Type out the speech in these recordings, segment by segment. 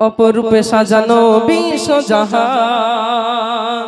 অপরূপে সাজানো বিশ্ব জাহান,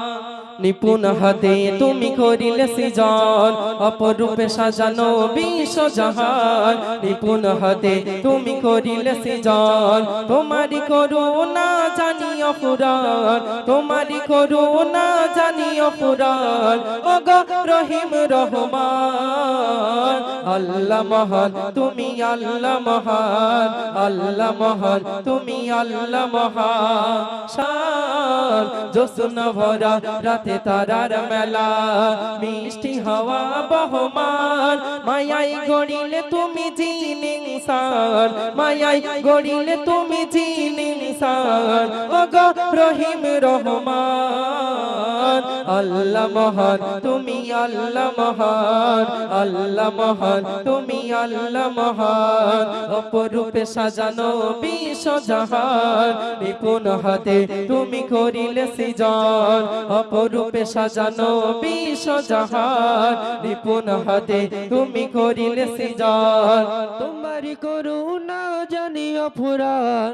নিপুণ হাতে তুমি করিলে সৃজন। অপরূপে সাজানো বিশ্ব জাহান, নিপুণ হাতে তুমি করিলে সৃজন। তোমারি করুণা জানি অফুরান, তোমারি করুণা জানি অফুরান। ওগো রহিম রহমান, আল্লাহ মহান তুমি আল্লাহ মহান, আল্লাহ মহান তুমি আল্লাহ মহান। শান জোসনা ভরা রাতে তারার মেলা, মিষ্টি হাওয়া বহমান। মায়াই গড়িলে তুমি জিন ইনসান, মায়াই গড়িলে তুমি জিন ইনসান। ওগো রহিম রহমান, আল্লাহ মহান তুমি আল্লাহ মহান, আল্লাহ মহান তুমি আল্লাহ মহান। অপরূপে সাজানো বিশ্ব জাহান, নিপুণ হাতে তুমি করিলে সৃজন। অপরূপে সাজানো বিশ্ব জাহান, নিপুণ হাতে তুমি করিলে সৃজন। তোমারি করুণা জানি অফুরান,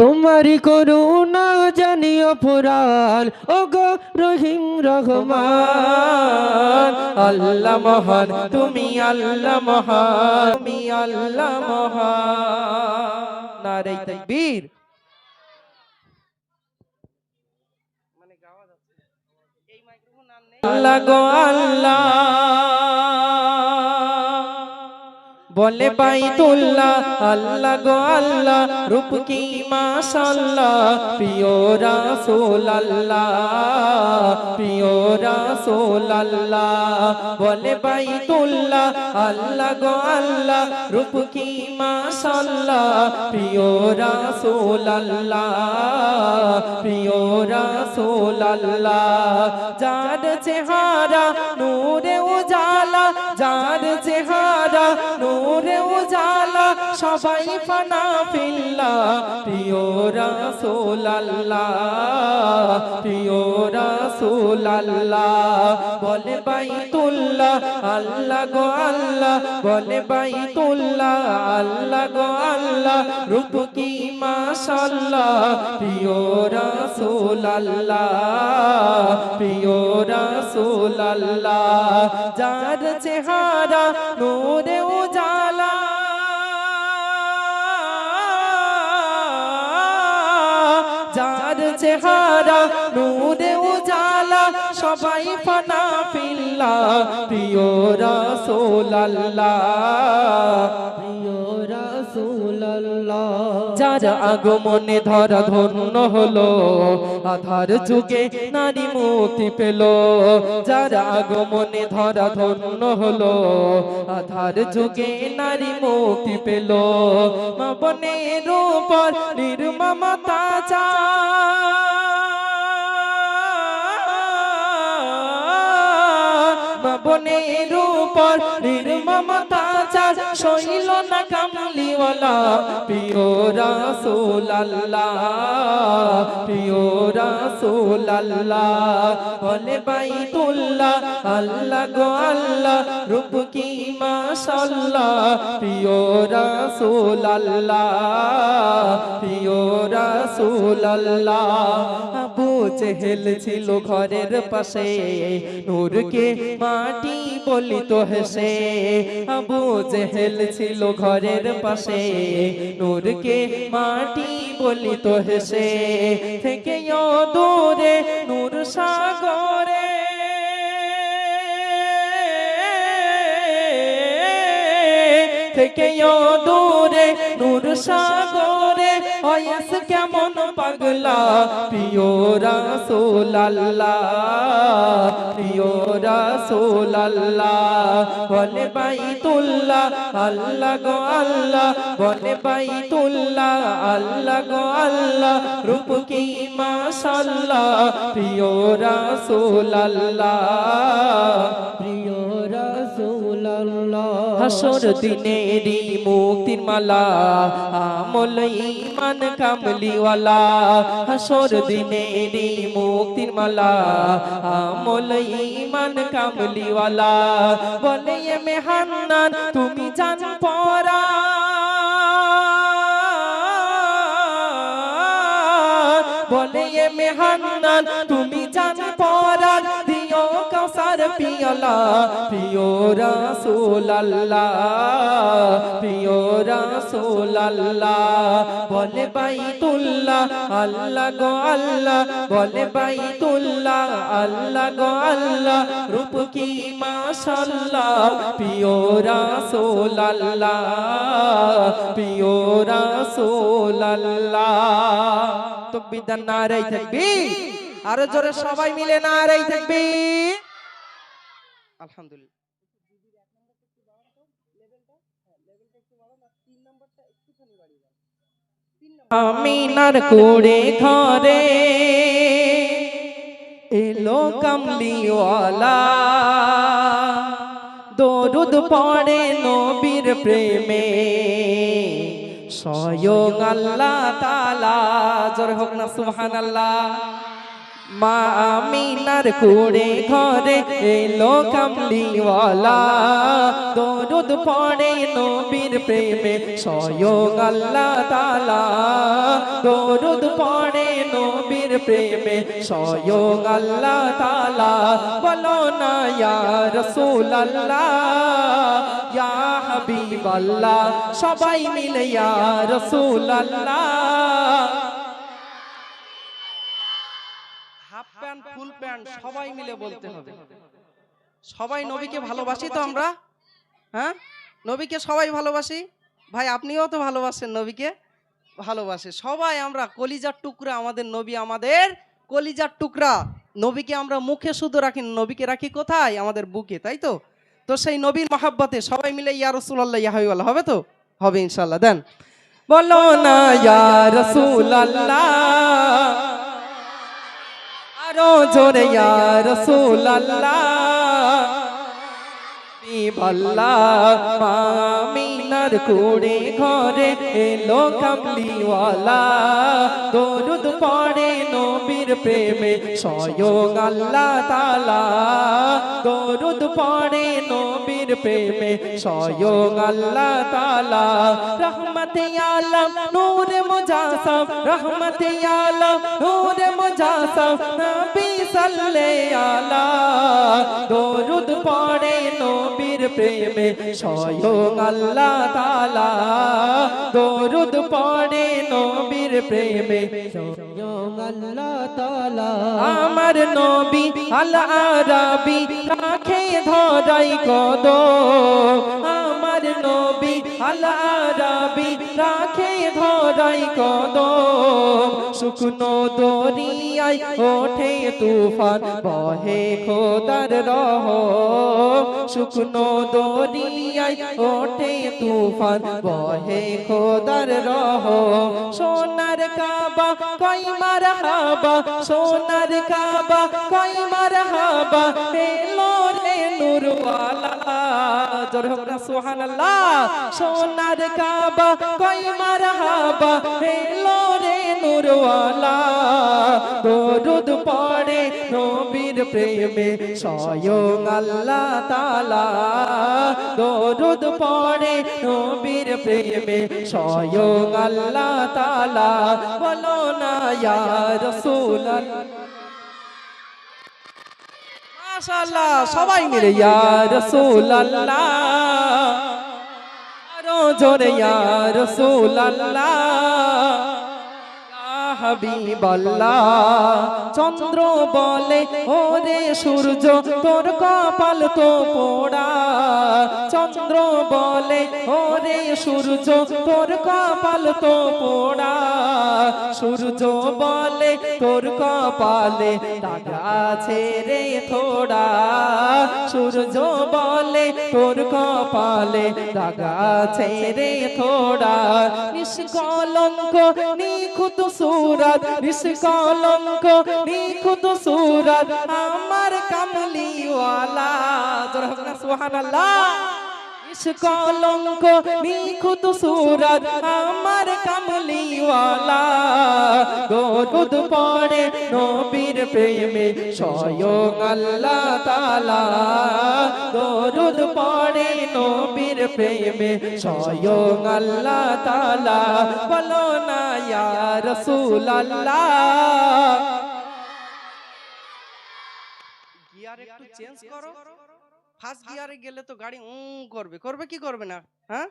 তোমারি করুণা জানি অফুরান। ওগো রহিম রহমান, আল্লাহ মহান তুমি আল্লাহ মহান, তুমি আল্লাহ মহান। নারে তাকবীর। আল্লাহ গো আল্লাহ বলে বাইতুল্লাহ, আল্লাহ গো আল্লাহ রূপ কি মাশাআল্লাহ। প্রিয় রাসূল আল্লাহ, প্রিয় রাসূল আল্লাহ বলে বাইতুল্লাহ, আল্লাহ গো আল্লাহ রূপ কি মাশাআল্লাহ। প্রিয় রাসূল আল্লাহ, প্রিয় রাসূল আল্লাহ। যার চেহারা নূরে উজালা, যার চেহারা নূরে উজালা, সবাই ফানা ফিল্লাহ। প্রিয় রাসূল আল্লাহ, প্রিয় রাসূল আল্লাহ বলে বাইতুল্লাহ, আল্লাহ গো আল্লাহ বলে বাইতুল্লাহ, আল্লাহ গো আল্লাহ রূপ কি মাশাআল্লাহ। প্রিয় রাসূল আল্লাহ, প্রিয় রাসূল আল্লাহ। যার চেহারা নূরে উজালা, যার চেহারা নূরে উজালা, সবাই ফানা ফিল্লাহ। প্রিয় রাসূল আল্লাহ, প্রিয় রাসূল আল্লাহ। যার আগমনে ধরা ধন্য হলো, আধার যুগে নারী মুক্তি পেল। যার আগমনে ধরা ধন্য হলো, আধার যুগে নারী মুক্তি পেল। মা বোনের উপর নির্মমতা মা বোনের উপর নির্মমতা সইল না কামলিওয়ালা। প্রিয় রাসূল আল্লাহ, প্রিয় রাসূল আল্লাহ বলে বাইতুল্লাহ, আল্লাহ গো আল্লাহ রূপ কি মাশাআল্লাহ। প্রিয় রাসূল আল্লাহ, প্রিয় রাসূল আল্লাহ। আবু জেহেল ছিল ঘরের পাশে, নূরকে মাটি বলিত হেসে। আবু জেহেল ছিল ঘরের পাশে, নূরকে মাটি বলিত হেসে। থেকে দূরে নূর সাগরে, থেকে দূরে নূর সাগরে, ওয়াস কেমন পাগলা। প্রিয় রাসূল আল্লাহ, প্রিয় রাসূল আল্লাহ বলে বাইতুল্লাহ, আল্লাহ গো আল্লাহ বলে বাইতুল্লাহ, আল্লাহ গো আল্লাহ রূপ কি মাশাআল্লাহ। প্রিয় রাসূল আল্লাহ, প্রিয় রাসূল আল্লাহ। হাসর দিনেরি মুক্তির মালা, আমল ঈমান কামলিওয়ালা। হাসর দিনেরি মুক্তির মালা, আমল ঈমান কামলিওয়ালা। বলে এ মেহান্নান তুমি জান পরা, বলে মেহান্নান তুমি জান পরান দিও কাউসার পিয়ালা প্রিয় রাসূলুল্লাহ প্রিয় রাসূলুল্লাহ বলে বাইতুল্লাহ আল্লাহ গো আল্লাহ বলে বাইতুল্লাহ আল্লাহ গো আল্লাহ রূপ কি মাশাআল্লাহ প্রিয় রাসূলুল্লাহ প্রিয় রাসূলুল্লাহ তাকবীর দেন নারে তাকবীর আরো জোরে সবাই মিলে নারে তাকবীর আলহামদুলিল্লাহ আমিনার কুড়ে ঘরে এলো কামলিওয়ালা দরুদ পড়ে নবীর প্রেমে স্বয়ং আল্লাহ তাআলা জোরে হোক না সুবহানাল্লাহ মা আমিনার কুড়ে ঘরে এলো কামলিওয়ালা দরুদ পড়ে নবীর প্রেমে স্বয়ং আল্লাহ তাআলা দরুদ পড়ে নবীর প্রেমে স্বয়ং আল্লাহ তাআলা বলো না ইয়া রাসূলুল্লাহ ইয়া হাবিবাল্লাহ সবাই মিলে ইয়া রাসূলুল্লাহ হাফ প্যান্ট ফুল প্যান্ট সবাই মিলে বলতে হবে সবাই নবীকে ভালোবাসি তো আমরা হ্যাঁ নবীকে সবাই ভালোবাসি ভাই আপনিও তো ভালোবাসেন নবীকে ভালোবাসে সবাই আমরা কলিজার টুকরা আমাদের নবী আমাদের কলিজার টুকরা নবীকে আমরা মুখে শুধু রাখি নবীকে রাখি কোথায় আমাদের বুকে তাই তো তো সেই নবীর মহব্বতে সবাই মিলে ইয়া রাসূলুল্লাহ ইয়া হাবিবাল্লাহ হবে তো হবে ইনশাআল্লাহ দেন বলো না ইয়া রাসূলুল্লাহ আরো জোরে ইয়া রাসূলুল্লাহ হাবিবাল্লাহ আমিনার কুড়ে ঘরে এলো কামলিওয়ালা দরুদ পড়ে নবীর প্রেমে স্বয়ং আল্লাহ তাআলা দরুদ পড়ে নবীর প্রেমে স্বয়ং আল্লাহ তাআলা রহমতে আলম নূরে মুজাসসাম রহমতে আলম নূরে মুজাসসাম নবী সাল্লাল্লাহু আলা দরুদ পড়ে নবীর প্রেমে স্বয়ং আল্লাহ তাআলা দরুদ পড়ে নবীর প্রেমে স্বয়ং আল্লাহ তাআলা আমার নবী আল আরাবী রাখে ধরাই কদম আমার নবী আল আরাবী রাখে ধরাই কদম শুকনো দরিয়ায় ওঠে তুফান বহে খোদার রহম শুকনো দরিয়ায় ওঠে তুফান বহে খোদার রহম সোনার কাবা কই মারহাবা সোনার কাবা কই মারহাবা এলো রে নূরওয়ালা জোরে হোক না সুবহানাল্লাহ সোনার কাবা কই মারহাবা এলো রে নূরওয়ালা দরুদ পড়ে নবীর প্রেমে স্বয়ং আল্লাহ তাআলা দরুদ পড়ে নবীর প্রেমে স্বয়ং আল্লাহ তাআলা বলো না ইয়া রাসূলুল্লাহ মাশাআল্লাহ সবাই মিলে ইয়া রাসূলুল্লাহ আরো জোরে ইয়া রাসূলুল্লাহ হাবিবাল্লাহ চন্দ্র বলে ওরে সূর্য তোর কপাল তো পোড়া চন্দ্র বলে ওরে সূর্য তোর কপাল তো পোড়া সূর্য বলে তোর কপালে দাগ আছে রে থোড়া সূর্য বলে তোর কপালে দাগ আছে রে থোড়া নিষ্কলঙ্ক নিখুঁত সুরাত নিষ্কলঙ্ক নিখুঁত সুরাত আমার কামলিওয়ালা জোরে হোক না সুবহানাল্লাহ কলঙ্ক নিখুঁত সুরত আমার কামলিওয়ালা দরুদ পড়ে নবীর প্রেমে স্বয়ং আল্লাহ তাআলা দরুদ পড়ে নবীর প্রেমে স্বয়ং আল্লাহ তাআলা বলো না ইয়া রাসূলুল্লাহ। গিয়ার একটু চেঞ্জ করো। ফার্স্ট গিয়ারে গেলে তো গাড়ি করবে, করবে কি করবে না? হ্যাঁ,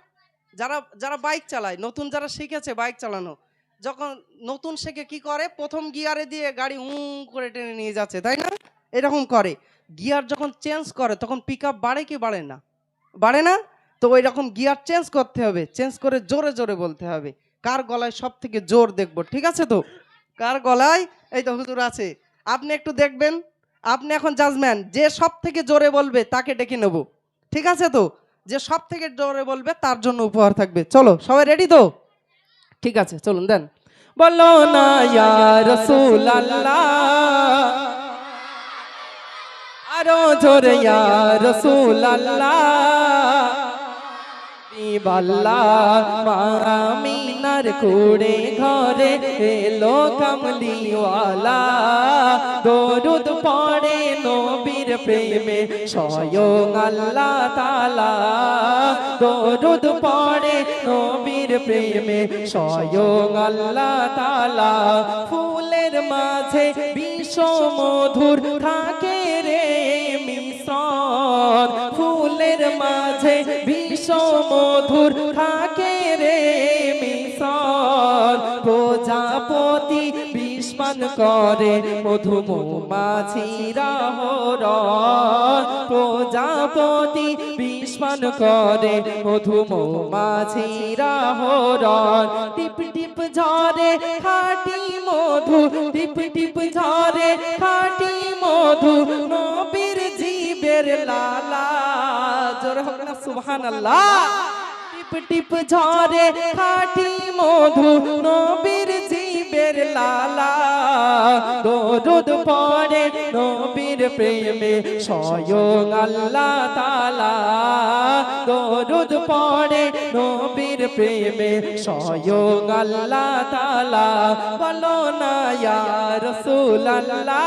যারা যারা বাইক চালায়, নতুন যারা শিখেছে বাইক চালানো, যখন নতুন শেখে কি করে, প্রথম গিয়ারে দিয়ে গাড়ি করে টেনে নিয়ে যাচ্ছে, তাই না? এরকম করে। গিয়ার যখন চেঞ্জ করে তখন পিক আপ বাড়ে কি বাড়ে না? বাড়ে না? তো ওই রকম গিয়ার চেঞ্জ করতে হবে, চেঞ্জ করে জোরে জোরে বলতে হবে। কার গলায় সব থেকে জোর দেখবো, ঠিক আছে তো? কার গলায়, এই তো হুজুর আছে, আপনি একটু দেখবেন, আপনি এখন জাজমেন্ট, যে সব থেকে জোরে বলবে তাকে ডেকে নেব, ঠিক আছে তো? যে সব থেকে জোরে বলবে তার জন্য উপহার থাকবে। চলো সবাই রেডি তো? ঠিক আছে, চলুন দেন। বলো না ইয়া রাসূলুল্লাহ আরো জোরে ইয়া রাসূলুল্লাহ আমিনার কুড়ে ঘরে এলো কামলিওয়ালা দরুদ পড়ে নবীর প্রেমে স্বয়ং আল্লাহ তাআলা দরুদ পড়ে নবীর প্রেমে স্বয়ং আল্লাহ তাআলা ফুলের মাঝে বিষমধুর থাকে রে মিশ্রণ ফুলের মাঝে বিষমধুর থাকে রে মিশ্রণ প্রজাপতি বিষ পান করে মধু মৌমাছিরা হরণ প্রজাপতি বিষ পান করে মধু মৌমাছিরা হরণ টিপ টিপ ঝরে খাঁটি মধু টিপ টিপ ঝরে খাঁটি মধু নবীর জীবের লালা জোরে হোক না সুবহানাল্লাহ। টিপ টিপ ঝরে খাঁটি মধু নবীর জীবের লালা দরুদ পড়ে নবীর প্রেমে স্বয়ং আল্লাহ তাআলা দরুদ পড়ে নবীর প্রেমে স্বয়ং আল্লাহ তাআলা বলো না ইয়া রাসূলুল্লাহ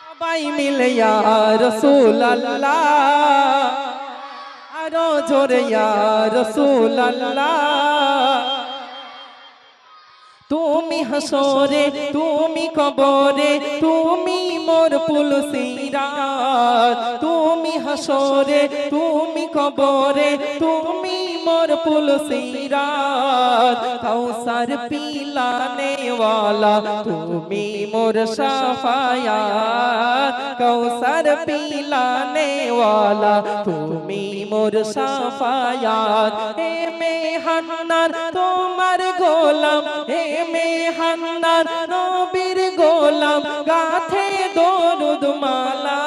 সবাই মিলে ইয়া রাসূলুল্লাহ আরো জোরে ইয়া রাসূলুল্লাহ তুমি হাসরে তুমি কবরে তুমি মোর পুলসিরাত তুমি হাসরে তুমি কবরে তুমি মোর পুলসিরাত কাউসার পিলানে ওয়ালা তুমি মোর শাফায়াত কাউসার পিলানে ওয়ালা তুমি মোর শাফায়াত হে মেহান্নার তোমার গোলাম হে মেহান্নার নবীর গোলাম গাথে দরুদ মালা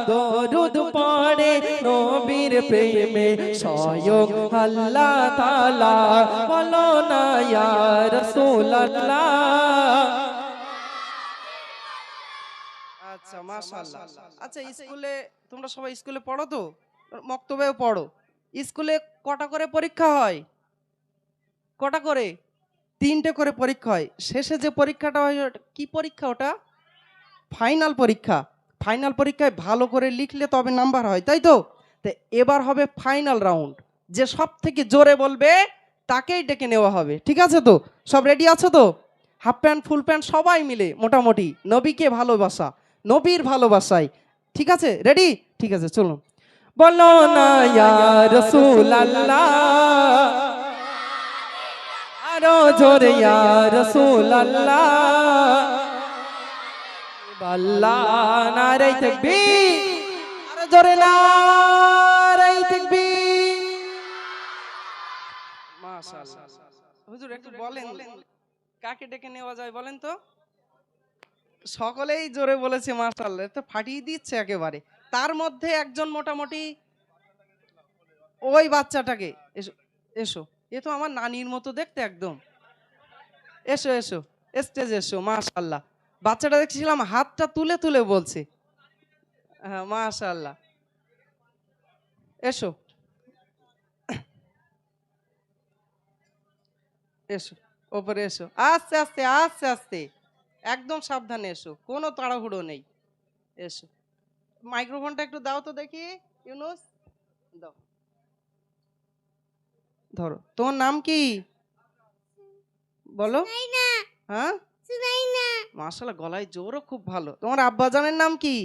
দরুদ পড়ে নবীর প্রেমে স্বয়ং আল্লাহ তাআলা বলো না ইয়া রাসূলুল্লাহ। আচ্ছা মাশাআল্লাহ। আচ্ছা স্কুলে তোমরা সবাই স্কুলে পড়ো তো, মক্তবেও পড়ো। স্কুলে কটা করে পরীক্ষা হয়? কটা করে? 3টে করে পরীক্ষা হয়। শেষে যে পরীক্ষাটা হয় কি পরীক্ষা ওটা? ফাইনাল পরীক্ষা। ফাইনাল পরীক্ষায় ভালো করে লিখলে তবে নাম্বার হয়, তাই তো? তো এবার হবে ফাইনাল রাউন্ড, যে সব থেকে জোরে বলবে তাকেই ডেকে নেওয়া হবে, ঠিক আছে তো? সব রেডি আছো তো? হাফ প্যান্ট ফুল প্যান্ট সবাই মিলে মোটামুটি নবীকে ভালোবাসা, নবীর ভালোবাসায়, ঠিক আছে? রেডি? ঠিক আছে, চলুন। বলো না ইয়া রাসূলুল্লাহ আরো জোরে ইয়া রাসূলুল্লাহ আল্লাহ নারে তাকবীর আরো জোরে নারে তাকবীর মাশাআল্লাহ। হুজুর একটু বলেন কাকে ডেকে নেওয়া যায় বলেন তো? সকলেই জোরে বলেছে মাশাআল্লাহ, তো ফাটিয়ে দিচ্ছে একেবারে। তার মধ্যে একজন মোটামুটি ওই বাচ্চাটাকে, এসো এসো, এ তো আমার নানির মতো দেখতে একদম। এসো এসো স্টেজে এসো। মাশাআল্লাহ, বাচ্চাটা দেখছিলাম হাতটা তুলে তুলে বলছে। হ্যাঁ মাশাআল্লাহ। এসো এসো, ওপরে এসো, আস্তে আস্তে আস্তে আস্তে, একদম সাবধানে এসো, কোনো তাড়াহুড়ো নেই। এসো, মাইক্রোফোনটা একটু দাও তো দেখি, ইউনুস দাও, ধরো। তোমার নাম কি বলো? হ্যাঁ, মাশাআল্লাহ, গলায় জোরও খুব ভালো। তোমার আব্বাজানের নাম কি?